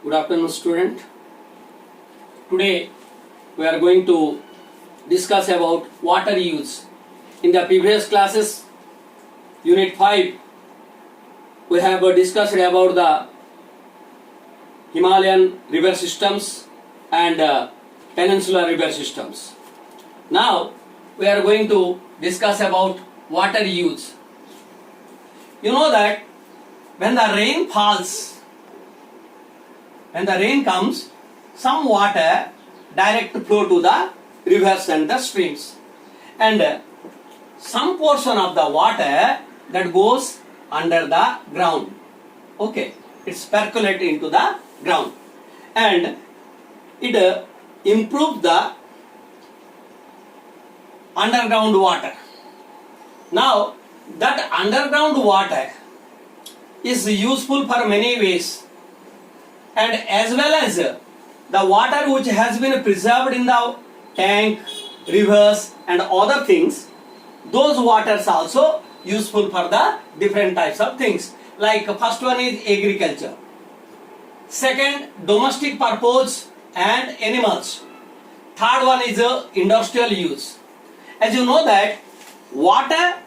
Good afternoon, student. Today we are going to discuss about water use. In the previous classes, Unit 5, we have discussed about the Himalayan river systems and peninsular river systems. Now we are going to discuss about water use. You know that when the rain falls, when the rain comes, some water direct flow to the rivers and the streams, and some portion of the water that goes under the ground. Okay, it's percolate into the ground, and it improves the underground water. Now that underground water is useful for many ways, and as well as the water which has been preserved in the tank, rivers and other things, those waters also useful for the different types of things. Like first one is agriculture, second domestic purpose and animals, third one is industrial use. As you know that water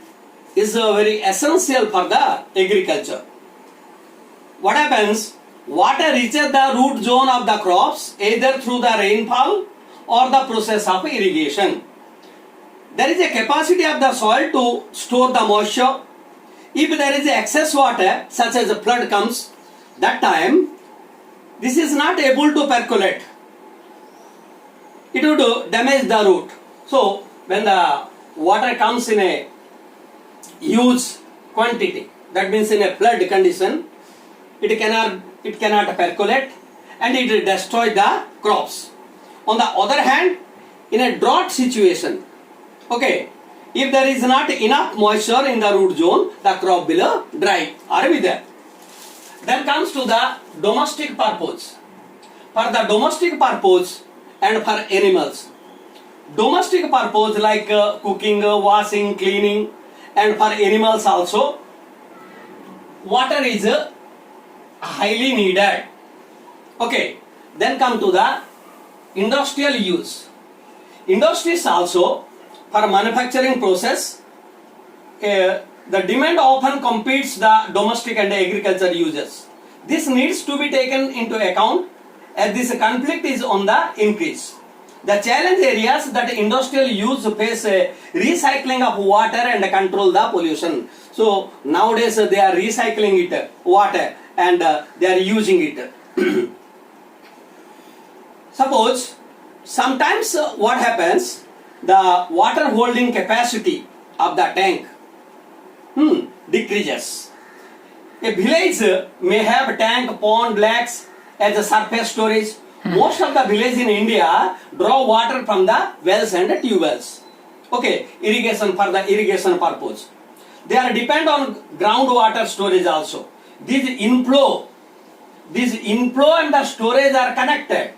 is very essential for the agriculture. What happens? Water reaches the root zone of the crops either through the rainfall or the process of irrigation. There is a capacity of the soil to store the moisture. If there is excess water, such as a flood comes, that time this is not able to percolate. It would damage the root. So when the water comes in a huge quantity, that means in a flood condition, it cannot percolate and it destroys the crops. On the other hand, in a drought situation, okay, if there is not enough moisture in the root zone, the crop will dry. Are we there? Then comes to the domestic purpose. For the domestic purpose and for animals, domestic purpose like cooking, washing, cleaning, and for animals also, water is highly needed. Okay, then come to the industrial use. Industries also, for manufacturing process, the demand often competes the domestic and agriculture uses. This needs to be taken into account as this conflict is on the increase. The challenge areas that industrial use face recycling of water and control the pollution. So nowadays they are recycling it, water, and they are using it. Suppose sometimes what happens, the water holding capacity of the tank decreases. A village may have tank, pond, lakes as a surface storage. Most of the villages in India draw water from the wells and tube wells. Okay, irrigation for the irrigation purpose. They are depend on groundwater storage also. This inflow and the storage are connected.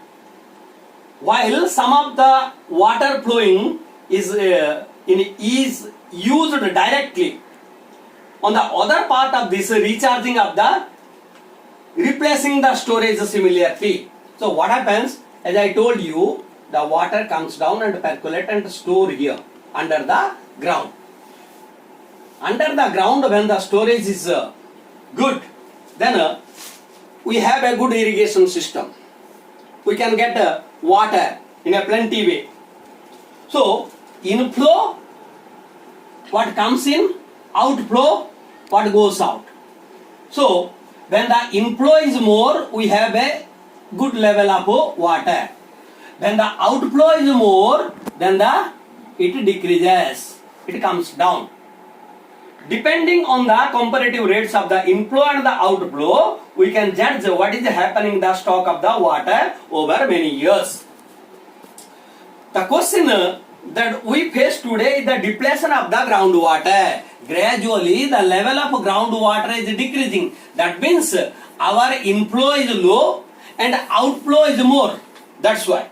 While some of the water flowing is used directly, on the other part of this recharging of the replacing the storage similarly. So what happens? As I told you, the water comes down and percolate and store here under the ground. Under the ground, when the storage is good, then we have a good irrigation system. We can get water in a plenty way. So inflow, what comes in, outflow, what goes out. So when the inflow is more, we have a good level of water. When the outflow is more, then it decreases, it comes down. Depending on the comparative rates of the inflow and the outflow, we can judge what is happening in the stock of the water over many years. The question that we face today is the depletion of the groundwater. Gradually, the level of groundwater is decreasing. That means our inflow is low and outflow is more. That's why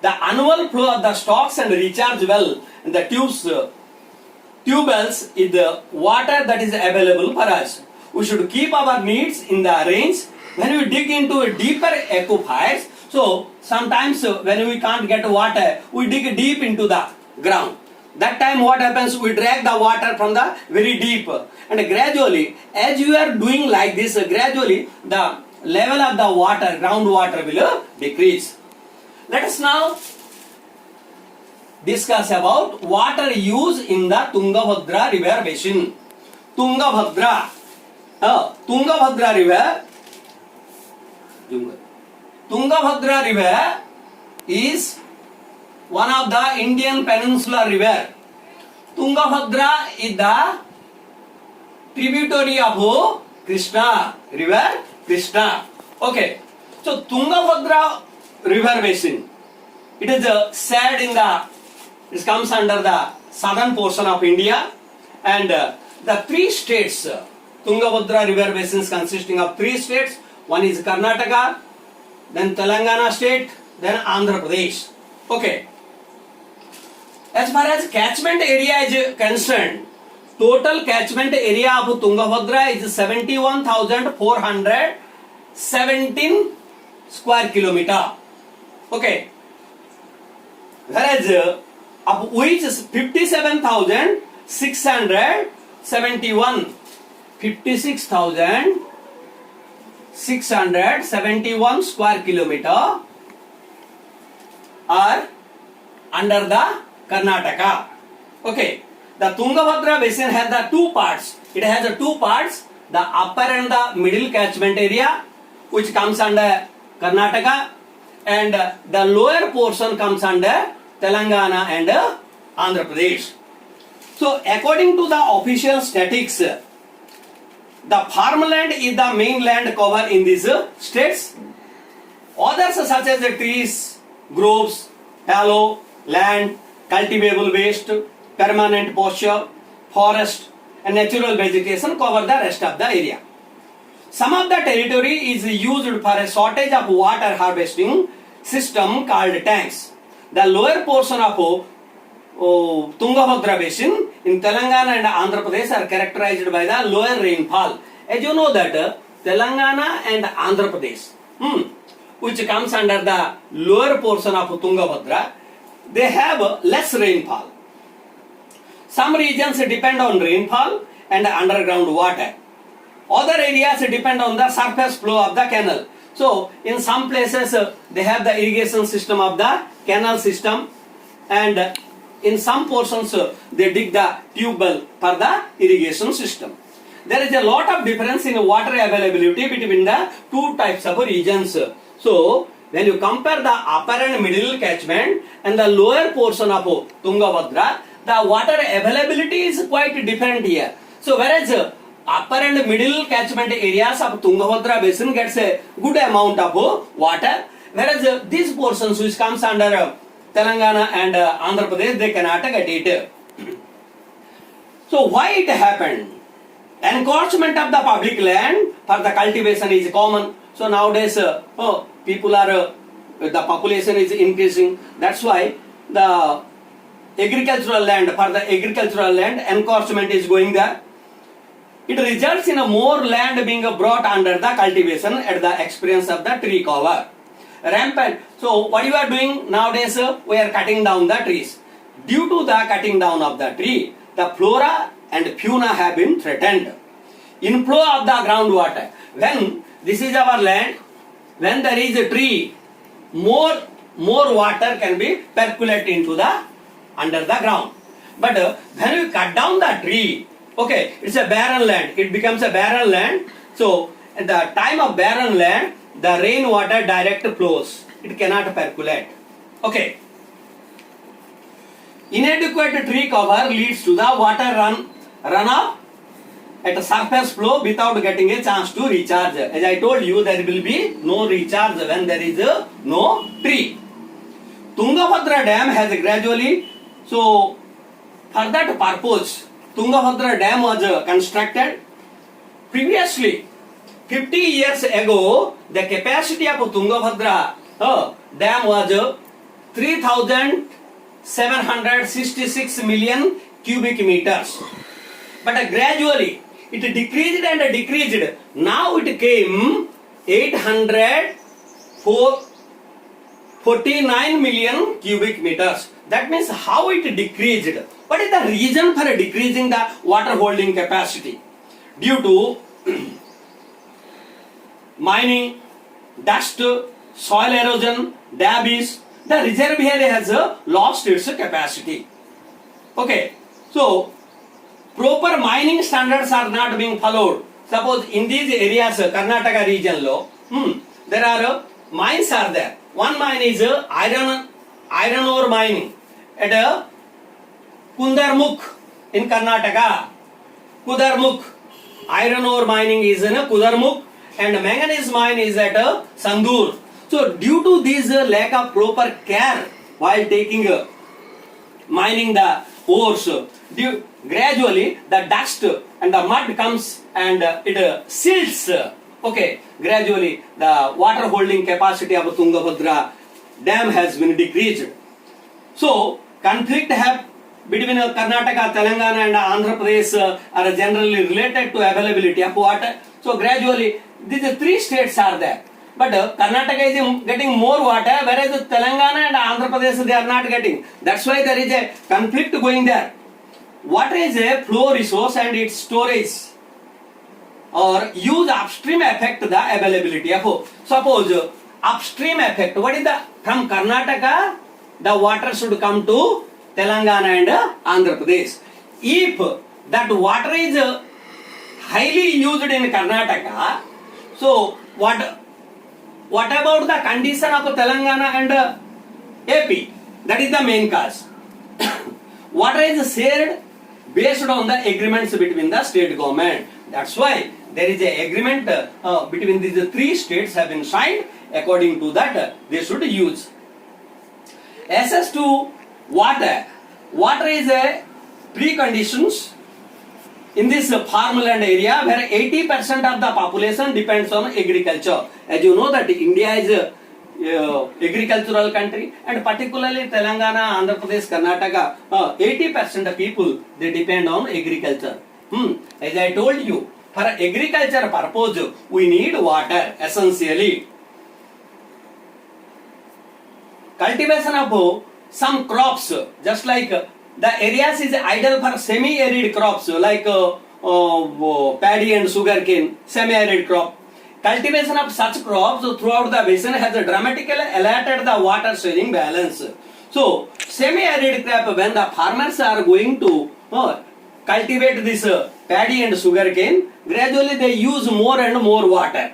the annual flow of the stocks and recharge well in the tube wells is the water that is available for us. We should keep our needs in the range when we dig into a deeper aquifers, so sometimes when we can't get water, we dig deep into the ground. That time what happens? We drag the water from the very deep, and gradually, as you are doing like this, gradually the level of the water, groundwater will decrease. Let us now discuss about water use in the Tungabhadra river basin. Tungabhadra river. Tungabhadra river is one of the Indian peninsular river. Tungabhadra is the tributary of Krishna, river Krishna. Okay, so Tungabhadra river basin, it is said in the, it comes under the southern portion of India, and the three states, Tungabhadra river basins consisting of three states. One is Karnataka, then Telangana state, then Andhra Pradesh. Okay. As far as catchment area is concerned, total catchment area of Tungabhadra is 71,417 square kilometer. Okay. Whereas of which is 56,671 square kilometer are under the Karnataka. Okay, the Tungabhadra basin has the two parts. It has the two parts, the upper and the middle catchment area, which comes under Karnataka, and the lower portion comes under Telangana and Andhra Pradesh. So according to the official statistics, the farmland is the main land cover in these states. Others such as the trees, groves, fallow land, cultivable waste, permanent pasture, forest and natural vegetation cover the rest of the area. Some of the territory is used for a shortage of water harvesting system called tanks. The lower portion of Tungabhadra basin in Telangana and Andhra Pradesh are characterized by the lower rainfall. As you know that Telangana and Andhra Pradesh, which comes under the lower portion of Tungabhadra, they have less rainfall. Some regions depend on rainfall and underground water. Other areas depend on the surface flow of the canal. So in some places they have the irrigation system of the canal system, and in some portions they dig the tube well for the irrigation system. There is a lot of difference in water availability between the two types of regions. So when you compare the upper and middle catchment and the lower portion of Tungabhadra, the water availability is quite different here. So whereas upper and middle catchment areas of Tungabhadra basin gets a good amount of water, whereas these portions which comes under Telangana and Andhra Pradesh, they cannot get it. So why it happened? Encroachment of the public land for the cultivation is common. So nowadays people are, the population is increasing. That's why the agricultural land, for the agricultural land, encroachment is going there. It results in a more land being brought under the cultivation at the expense of the tree cover. Rampant. So what you are doing nowadays, we are cutting down the trees. Due to the cutting down of the tree, the flora and fauna have been threatened. Inflow of the groundwater. When this is our land, when there is a tree, more water can be percolated into the under the ground. But when we cut down the tree, okay, it's a barren land. It becomes a barren land. So at the time of barren land, the rainwater direct flows. It cannot percolate. Okay. Inadequate tree cover leads to the water runoff at a surface flow without getting a chance to recharge. As I told you, there will be no recharge when there is no tree. Tungabhadra Dam has gradually, so for that purpose, Tungabhadra Dam was constructed. Previously, 50 years ago, the capacity of Tungabhadra Dam was 3,766 million cubic meters. But gradually, it decreased and decreased. Now it came 849 million cubic meters. That means how it decreased. What is the reason for decreasing the water holding capacity? Due to mining, dust, soil erosion, damage, the reservoir has lost its capacity. Okay, so proper mining standards are not being followed. Suppose in these areas, Karnataka region there are mines are there. One mine is iron ore mining at Kundarmukh in Karnataka. Kudarmukh. Iron ore mining is in Kudarmukh and manganese mine is at Sandur. So due to this lack of proper care while taking mining the ores, gradually the dust and the mud comes and it silts. Okay, gradually the water holding capacity of Tungabhadra dam has been decreased. So conflict between Karnataka, Telangana and Andhra Pradesh are generally related to availability of water. So gradually these three states are there. But Karnataka is getting more water, whereas Telangana and Andhra Pradesh they are not getting. That's why there is a conflict going there. Water is a flow resource and its storage or use upstream affect the availability of. Suppose upstream effect, what is the from Karnataka the water should come to Telangana and Andhra Pradesh. If that water is highly used in Karnataka, so what about the condition of Telangana and AP? That is the main cause. Water is shared based on the agreements between the state government. That's why there is an agreement between these three states have been signed. According to that, they should use. Access to water. Water is a preconditions in this farmland area where 80% of the population depends on agriculture. As you know that India is a agricultural country and particularly Telangana, Andhra Pradesh, Karnataka, 80% of people they depend on agriculture. As I told you, for agriculture purpose we need water essentially. Cultivation of some crops, just like the areas is ideal for semi-arid crops like paddy and sugarcane, semi-arid crop. Cultivation of such crops throughout the basin has dramatically altered the water sharing balance. So, semi-arid crop, when the farmers are going to cultivate this paddy and sugarcane, gradually they use more and more water.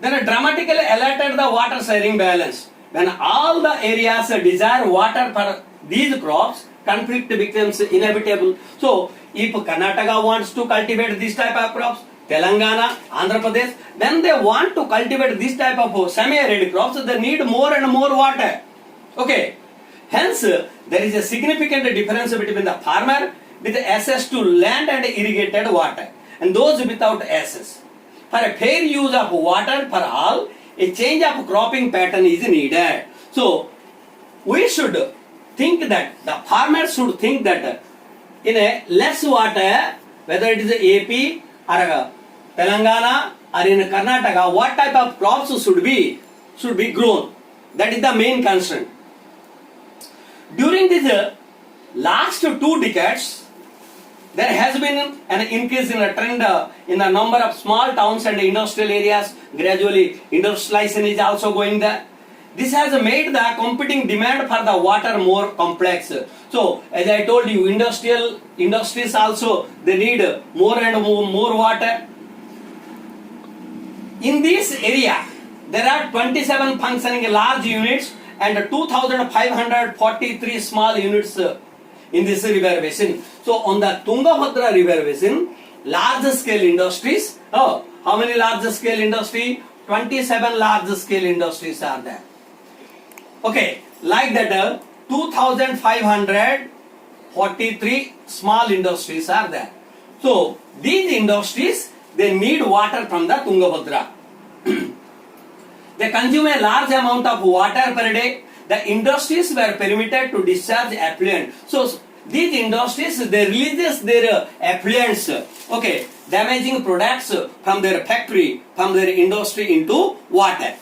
Then dramatically altered the water sharing balance. When all the areas desire water for these crops, conflict becomes inevitable. So, if Karnataka wants to cultivate this type of crops, Telangana, Andhra Pradesh, then they want to cultivate this type of semi-arid crops, they need more and more water. Okay. Hence, there is a significant difference between the farmer with access to land and irrigated water and those without access. For a fair use of water for all, a change of cropping pattern is needed. So, we should think that, the farmers should think that in a less water, whether it is AP or Telangana or in Karnataka, what type of crops should be grown. That is the main concern. During these last 2 decades, there has been an increase in a trend in the number of small towns and industrial areas. Gradually, industrialization is also going there. This has made the competing demand for the water more complex. So, as I told you, industries also, they need more and more water. In this area, there are 27 functioning large units and 2,543 small units in this river basin. So, on the Tungabhadra river basin, large scale industries, how many large scale industry? 27 large scale industries are there. Okay, like that 2,543 small industries are there. So, these industries, they need water from the Tungabhadra. They consume a large amount of water per day. The industries were permitted to discharge effluent. So, these industries, they releases their effluents, okay, damaging products from their factory, from their industry into water.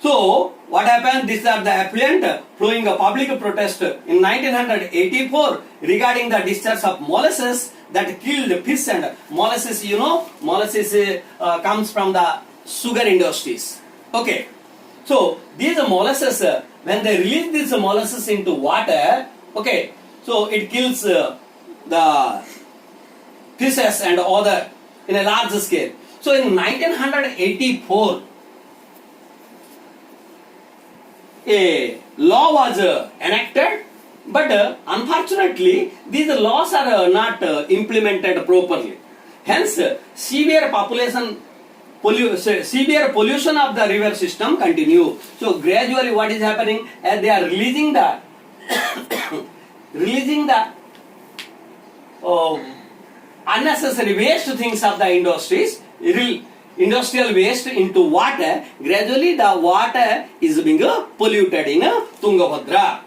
So what happened? These are the effluent flowing a public protest in 1984 regarding the discharge of molasses that killed fish. And molasses, you know, molasses comes from the sugar industries. Okay, so these molasses, when they release these molasses into water, okay, so it kills the fishes and other in a large scale. So in 1984, a law was enacted, but unfortunately these laws are not implemented properly. Hence, severe pollution of the river system continue. So gradually what is happening, as they are releasing the unnecessary waste things of the industries, industrial waste into water, gradually the water is being polluted in Tungabhadra.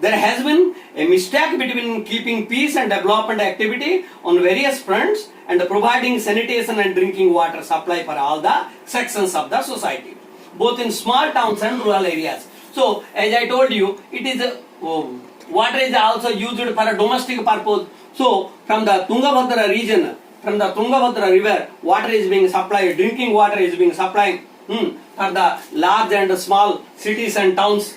There has been a mistake between keeping peace and development activity on various fronts and providing sanitation and drinking water supply for all the sections of the society, both in small towns and rural areas. So, as I told you, it is water is also used for a domestic purpose. So, from the Tungabhadra region, from the Tungabhadra river, water is being supplied, drinking water is being supplied for the large and small cities and towns.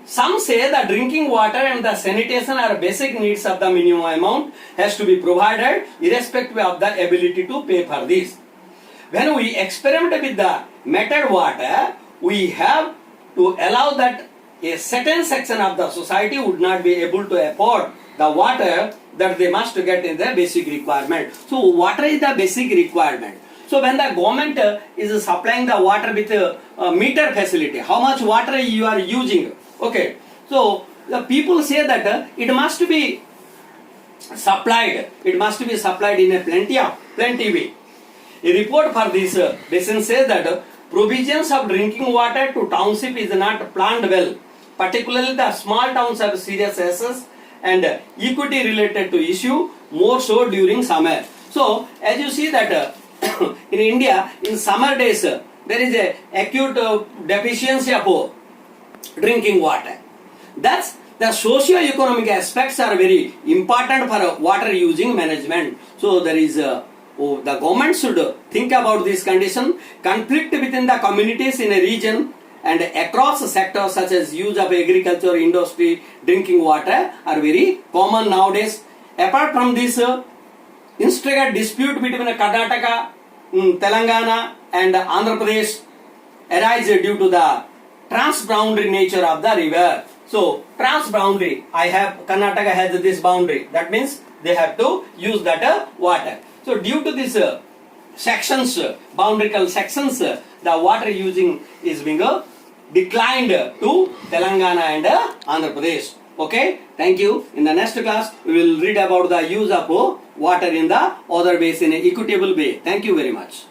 Some say that drinking water and the sanitation are basic needs of the minimum amount has to be provided irrespective of the ability to pay for this. When we experiment with the metered water, we have to allow that a certain section of the society would not be able to afford the water that they must get in the basic requirement. So water is the basic requirement. So when the government is supplying the water with a meter facility, how much water you are using, okay, so the people say that it must be supplied in a plenty way. A report for this basin says that provisions of drinking water to township is not planned well. Particularly the small towns have serious access and equity related to issue, more so during summer. So as you see that in India, in summer days, there is a acute deficiency of drinking water. That's the socio-economic aspects are very important for water using management. So there is the government should think about this condition. Conflict within the communities in a region and across sectors such as use of agriculture, industry, drinking water are very common nowadays. Apart from this, intricate dispute between Karnataka, Telangana and Andhra Pradesh arise due to the transboundary nature of the river. So transboundary, Karnataka has this boundary. That means they have to use that water. So due to this sections, boundarical sections, the water using is being declined to Telangana and Andhra Pradesh. Okay, thank you. In the next class, we will read about the use of water in the other ways in an equitable way. Thank you very much.